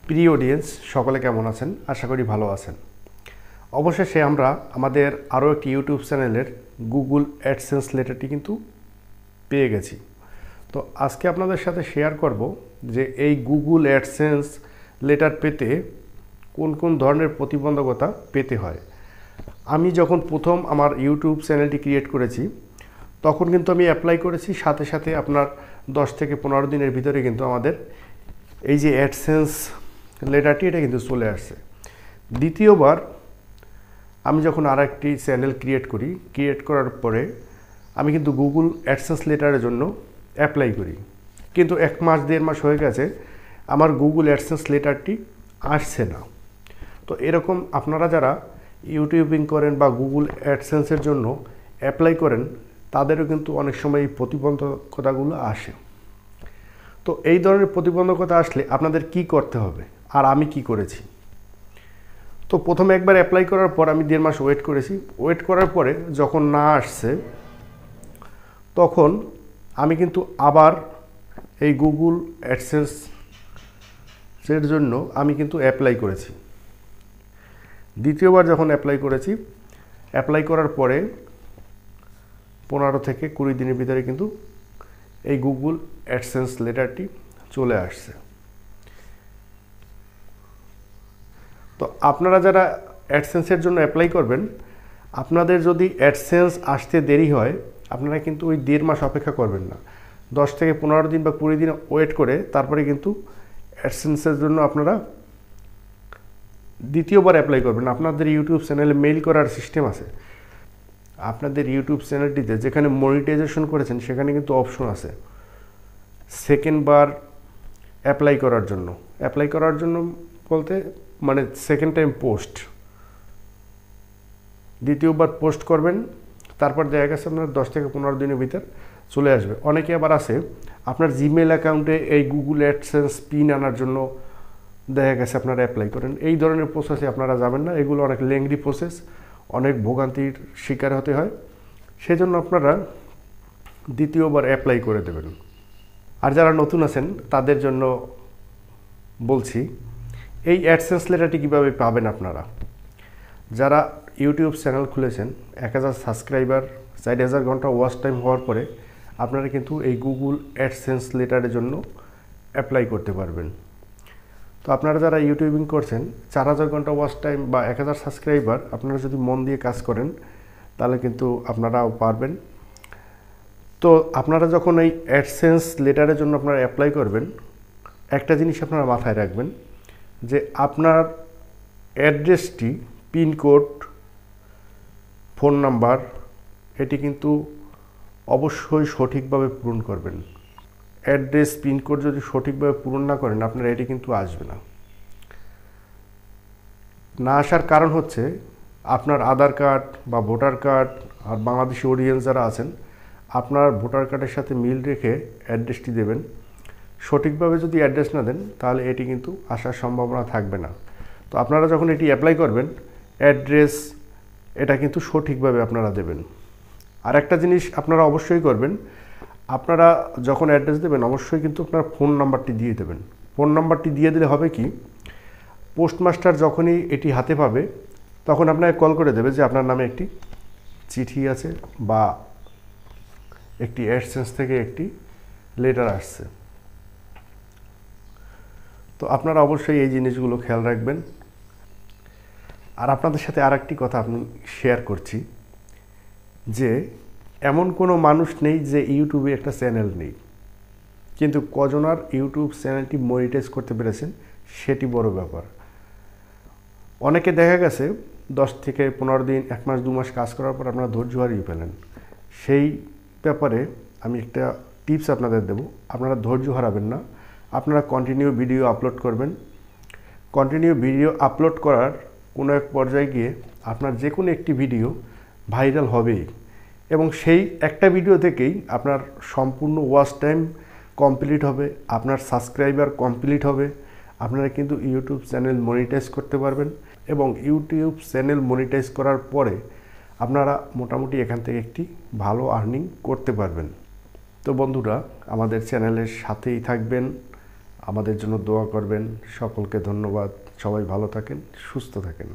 প্রিয় অডিয়েন্স সকলে কেমন আছেন? আশা করি ভালো আছেন। অবশেষে আমরা আমাদের আরও একটি ইউটিউব চ্যানেলের গুগল অ্যাডসেন্স লেটারটি কিন্তু পেয়ে গেছি। তো আজকে আপনাদের সাথে শেয়ার করব যে এই গুগল অ্যাডসেন্স লেটার পেতে কোন কোন ধরনের প্রতিবন্ধকতা পেতে হয়। আমি যখন প্রথম আমার ইউটিউব চ্যানেলটি ক্রিয়েট করেছি তখন কিন্তু আমি অ্যাপ্লাই করেছি, সাথে সাথে আপনার 10 থেকে 15 দিনের ভিতরে কিন্তু আমাদের এই যে অ্যাডসেন্স লেটারটি এটা কিন্তু চলে আসছে। দ্বিতীয়বার আমি যখন আর একটি চ্যানেল ক্রিয়েট করার পরে আমি কিন্তু গুগল অ্যাডসেন্স লেটারের জন্য অ্যাপ্লাই করি, কিন্তু 1 মাস 1.5 মাস হয়ে গেছে আমার গুগল অ্যাডসেন্স লেটারটি আসছে না। তো এরকম আপনারা যারা ইউটিউবিং করেন বা গুগল অ্যাডসেন্সের জন্য অ্যাপ্লাই করেন তাদেরও কিন্তু অনেক সময় এই প্রতিবন্ধকতাগুলো আসে। তো এই ধরনের প্রতিবন্ধকতা আসলে আপনাদের কি করতে হবে আর আমি কি করেছি। তো প্রথমে একবার অ্যাপ্লাই করার পর আমি 1.5 মাস ওয়েট করেছি। ওয়েট করার পরে যখন না আসছে তখন আমি কিন্তু আবার এই গুগল অ্যাডসেন্সের জন্য আমি কিন্তু অ্যাপ্লাই করেছি। দ্বিতীয়বার যখন অ্যাপ্লাই করার পরে 15 থেকে 20 দিনের ভিতরে কিন্তু এই গুগল অ্যাডসেন্স লেটারটি চলে আসছে। তো আপনারা যারা অ্যাডসেন্সের জন্য অ্যাপ্লাই করবেন, আপনাদের যদি অ্যাডসেন্স আসতে দেরি হয় আপনারা কিন্তু ওই 1.5 মাস অপেক্ষা করবেন না, 10 থেকে 15 দিন বা 20 দিন ওয়েট করে তারপরে কিন্তু অ্যাডসেন্সের জন্য আপনারা দ্বিতীয়বার অ্যাপ্লাই করবেন। আপনাদের ইউটিউব চ্যানেলে মেইল করার সিস্টেম আছে। আপনাদের ইউটিউব চ্যানেলটিতে যেখানে মনিটাইজেশন করেছেন সেখানে কিন্তু অপশন আছে সেকেন্ড বার অ্যাপ্লাই করার জন্য বলতে মানে সেকেন্ড টাইম পোস্ট, দ্বিতীয়বার পোস্ট করবেন, তারপর দেখা গেছে আপনার 10 থেকে 15 দিনের ভিতর চলে আসবে। অনেকে আবার আছে আপনার জিমেল অ্যাকাউন্টে এই গুগল অ্যাডসেন্স পিন আনার জন্য দেখা গেছে আপনারা অ্যাপ্লাই করেন। এই ধরনের প্রসেসে আপনারা যাবেন না, এগুলো অনেক লেংদি প্রসেস, অনেক ভোগান্তির শিকার হতে হয়। সেজন্য আপনারা দ্বিতীয়বার অ্যাপ্লাই করে দেবেন। আর যারা নতুন আছেন তাদের জন্য বলছি এই অ্যাডসেন্স লেটারটি কীভাবে পাবেন। আপনারা যারা ইউটিউব চ্যানেল খুলেছেন 1000 সাবস্ক্রাইবার 4000 ঘন্টা ওয়াচ টাইম হওয়ার পরে আপনারা কিন্তু এই গুগল অ্যাডসেন্স লেটারের জন্য অ্যাপ্লাই করতে পারবেন। তো আপনারা যারা ইউটিউবিং করছেন 4000 ঘন্টা ওয়াচ টাইম বা 1000 সাবস্ক্রাইবার আপনারা যদি মন দিয়ে কাজ করেন তাহলে কিন্তু আপনারাও পারবেন। তো আপনারা যখন এই অ্যাডসেন্স লেটারের জন্য আপনারা অ্যাপ্লাই করবেন একটা জিনিস আপনারা মাথায় রাখবেন যে আপনার অ্যাড্রেসটি, পিনকোড, ফোন নাম্বার এটি কিন্তু অবশ্যই সঠিকভাবে পূরণ করবেন। অ্যাড্রেস, পিনকোড যদি সঠিকভাবে পূরণ না করেন আপনার এটি কিন্তু আসবে না। না আসার কারণ হচ্ছে আপনার আধার কার্ড বা ভোটার কার্ড, আর বাংলাদেশি অডিয়েন্স যারা আছেন আপনার ভোটার কার্ডের সাথে মিল রেখে অ্যাড্রেসটি দেবেন। সঠিকভাবে যদি অ্যাড্রেস না দেন তাহলে এটি কিন্তু আসার সম্ভাবনা থাকবে না। তো আপনারা যখন এটি অ্যাপ্লাই করবেন অ্যাড্রেস এটা কিন্তু সঠিকভাবে আপনারা দেবেন। আর একটা জিনিস আপনারা অবশ্যই করবেন, আপনারা যখন অ্যাড্রেস দেবেন অবশ্যই কিন্তু আপনার ফোন নাম্বারটি দিয়ে দেবেন। ফোন নাম্বারটি দিয়ে দিলে হবে কি, পোস্টমাস্টার যখনই এটি হাতে পাবে তখন আপনাকে কল করে দেবে যে আপনার নামে একটি চিঠি আছে বা একটি অ্যাডসেন্স থেকে একটি লেটার আসছে। তো আপনারা অবশ্যই এই জিনিসগুলো খেয়াল রাখবেন। আর আপনাদের সাথে আর একটি কথা আমি শেয়ার করছি যে এমন কোনো মানুষ নেই যে ইউটিউবে একটা চ্যানেল নেই, কিন্তু কজনার ইউটিউব চ্যানেলটি মনিটাইজ করতে পেরেছেন সেটি বড় ব্যাপার। অনেকে দেখা গেছে 10 থেকে 15 দিন, 1 মাস 2 মাস কাজ করার পর আপনারা ধৈর্য হারিয়ে ফেলেন। সেই ব্যাপারে আমি একটা টিপস আপনাদের দেব, আপনারা ধৈর্য হারাবেন না, আপনারা কন্টিনিউ ভিডিও আপলোড করবেন। কন্টিনিউ ভিডিও আপলোড করার কোনো এক পর্যায়ে গিয়ে আপনার যে কোনো একটি ভিডিও ভাইরাল হবেই, এবং সেই একটা ভিডিও থেকেই আপনার সম্পূর্ণ ওয়াচ টাইম কমপ্লিট হবে, আপনার সাবস্ক্রাইবার কমপ্লিট হবে, আপনারা কিন্তু ইউটিউব চ্যানেল মনিটাইজ করতে পারবেন। এবং ইউটিউব চ্যানেল মনিটাইজ করার পরে আপনারা মোটামুটি এখান থেকে একটি ভালো আর্নিং করতে পারবেন। তো বন্ধুরা আমাদের চ্যানেলের সাথেই থাকবেন, আমাদের জন্য দোয়া করবেন। সকলকে ধন্যবাদ। সবাই ভালো থাকেন, সুস্থ থাকেন।